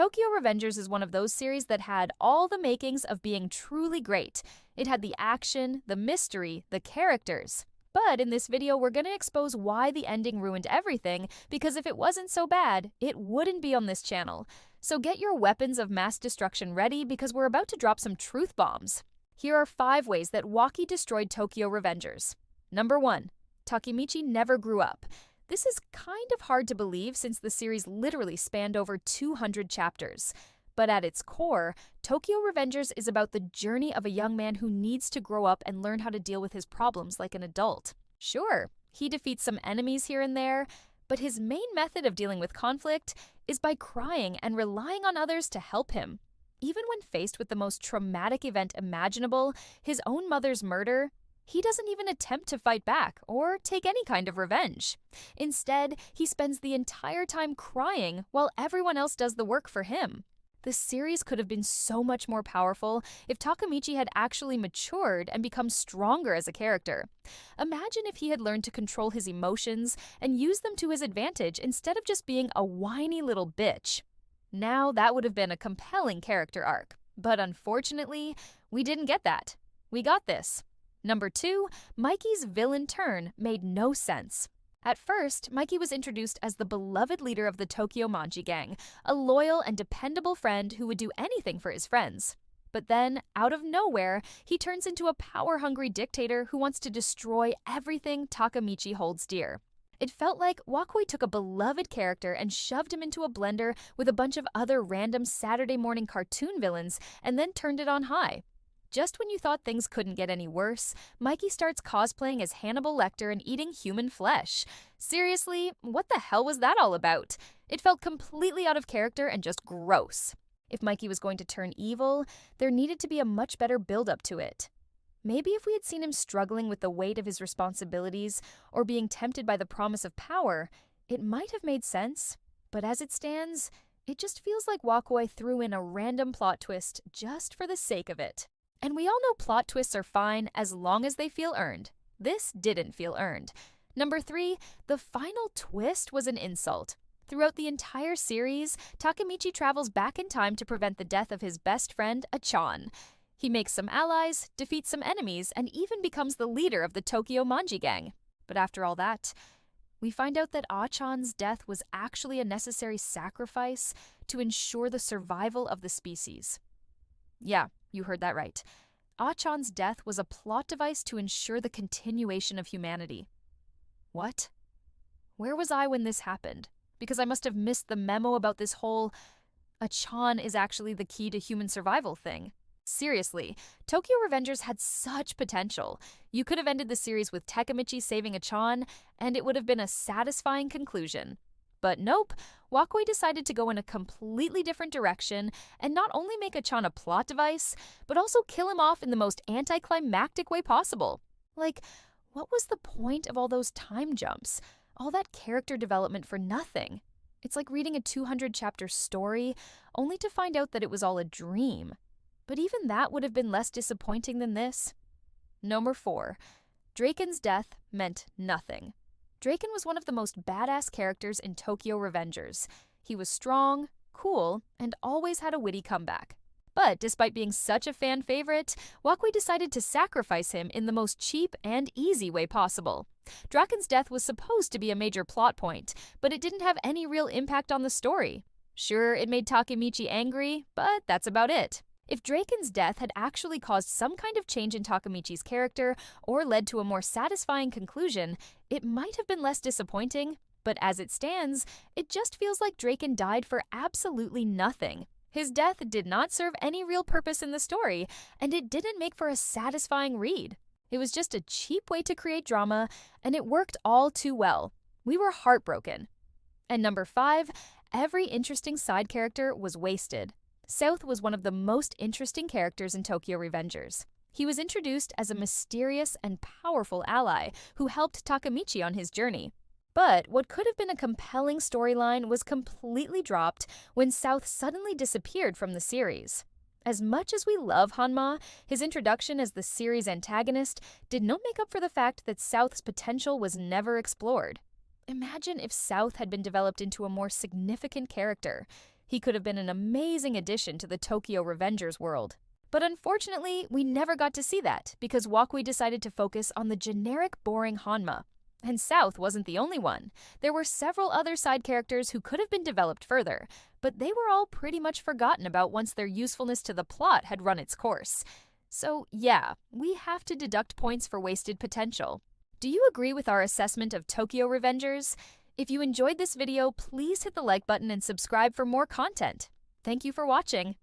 Tokyo Revengers is one of those series that had all the makings of being truly great. It had the action, the mystery, the characters. But in this video, we're going to expose why the ending ruined everything, because if it wasn't so bad, it wouldn't be on this channel. So get your weapons of mass destruction ready, because we're about to drop some truth bombs. Here are 5 ways that Wakui destroyed Tokyo Revengers. Number 1. Takemichi Never Grew Up. This is kind of hard to believe since the series literally spanned over 200 chapters. But at its core, Tokyo Revengers is about the journey of a young man who needs to grow up and learn how to deal with his problems like an adult. Sure, he defeats some enemies here and there, but his main method of dealing with conflict is by crying and relying on others to help him. Even when faced with the most traumatic event imaginable, his own mother's murder, he doesn't even attempt to fight back or take any kind of revenge. Instead, he spends the entire time crying while everyone else does the work for him. The series could have been so much more powerful if Takemichi had actually matured and become stronger as a character. Imagine if he had learned to control his emotions and use them to his advantage instead of just being a whiny little bitch. Now that would have been a compelling character arc. But unfortunately, we didn't get that. We got this. Number 2, Mikey's villain turn made no sense. At first, Mikey was introduced as the beloved leader of the Tokyo Manji gang, a loyal and dependable friend who would do anything for his friends. But then, out of nowhere, he turns into a power-hungry dictator who wants to destroy everything Takemichi holds dear. It felt like Wakui took a beloved character and shoved him into a blender with a bunch of other random Saturday morning cartoon villains and then turned it on high. Just when you thought things couldn't get any worse, Mikey starts cosplaying as Hannibal Lecter and eating human flesh. Seriously, what the hell was that all about? It felt completely out of character and just gross. If Mikey was going to turn evil, there needed to be a much better build-up to it. Maybe if we had seen him struggling with the weight of his responsibilities or being tempted by the promise of power, it might have made sense. But as it stands, it just feels like Wakui threw in a random plot twist just for the sake of it. And we all know plot twists are fine as long as they feel earned. This didn't feel earned. Number 3, the final twist was an insult. Throughout the entire series, Takemichi travels back in time to prevent the death of his best friend, Achan. He makes some allies, defeats some enemies, and even becomes the leader of the Tokyo Manji gang. But after all that, we find out that Achan's death was actually a necessary sacrifice to ensure the survival of the species. Yeah, you heard that right. Achan's death was a plot device to ensure the continuation of humanity. What? Where was I when this happened? Because I must have missed the memo about this whole Achan is actually the key to human survival thing. Seriously, Tokyo Revengers had such potential. You could have ended the series with Takemichi saving Achan, and it would have been a satisfying conclusion. But nope, Wakui decided to go in a completely different direction and not only make Achan a plot device, but also kill him off in the most anticlimactic way possible. Like, what was the point of all those time jumps? All that character development for nothing? It's like reading a 200-chapter story, only to find out that it was all a dream. But even that would have been less disappointing than this. Number 4, Draken's death meant nothing. Draken was one of the most badass characters in Tokyo Revengers. He was strong, cool, and always had a witty comeback. But despite being such a fan favorite, Wakui decided to sacrifice him in the most cheap and easy way possible. Draken's death was supposed to be a major plot point, but it didn't have any real impact on the story. Sure, it made Takemichi angry, but that's about it. If Draken's death had actually caused some kind of change in Takemichi's character or led to a more satisfying conclusion, it might have been less disappointing, but as it stands, it just feels like Draken died for absolutely nothing. His death did not serve any real purpose in the story, and it didn't make for a satisfying read. It was just a cheap way to create drama, and it worked all too well. We were heartbroken. And number 5, every interesting side character was wasted. South was one of the most interesting characters in Tokyo Revengers. He was introduced as a mysterious and powerful ally who helped Takemichi on his journey. But what could have been a compelling storyline was completely dropped when South suddenly disappeared from the series. As much as we love Hanma, his introduction as the series' antagonist did not make up for the fact that South's potential was never explored. Imagine if South had been developed into a more significant character. He could have been an amazing addition to the Tokyo Revengers world. But unfortunately, we never got to see that because Wakui decided to focus on the generic boring Hanma. And South wasn't the only one. There were several other side characters who could have been developed further, but they were all pretty much forgotten about once their usefulness to the plot had run its course. So yeah, we have to deduct points for wasted potential. Do you agree with our assessment of Tokyo Revengers? If you enjoyed this video, please hit the like button and subscribe for more content. Thank you for watching.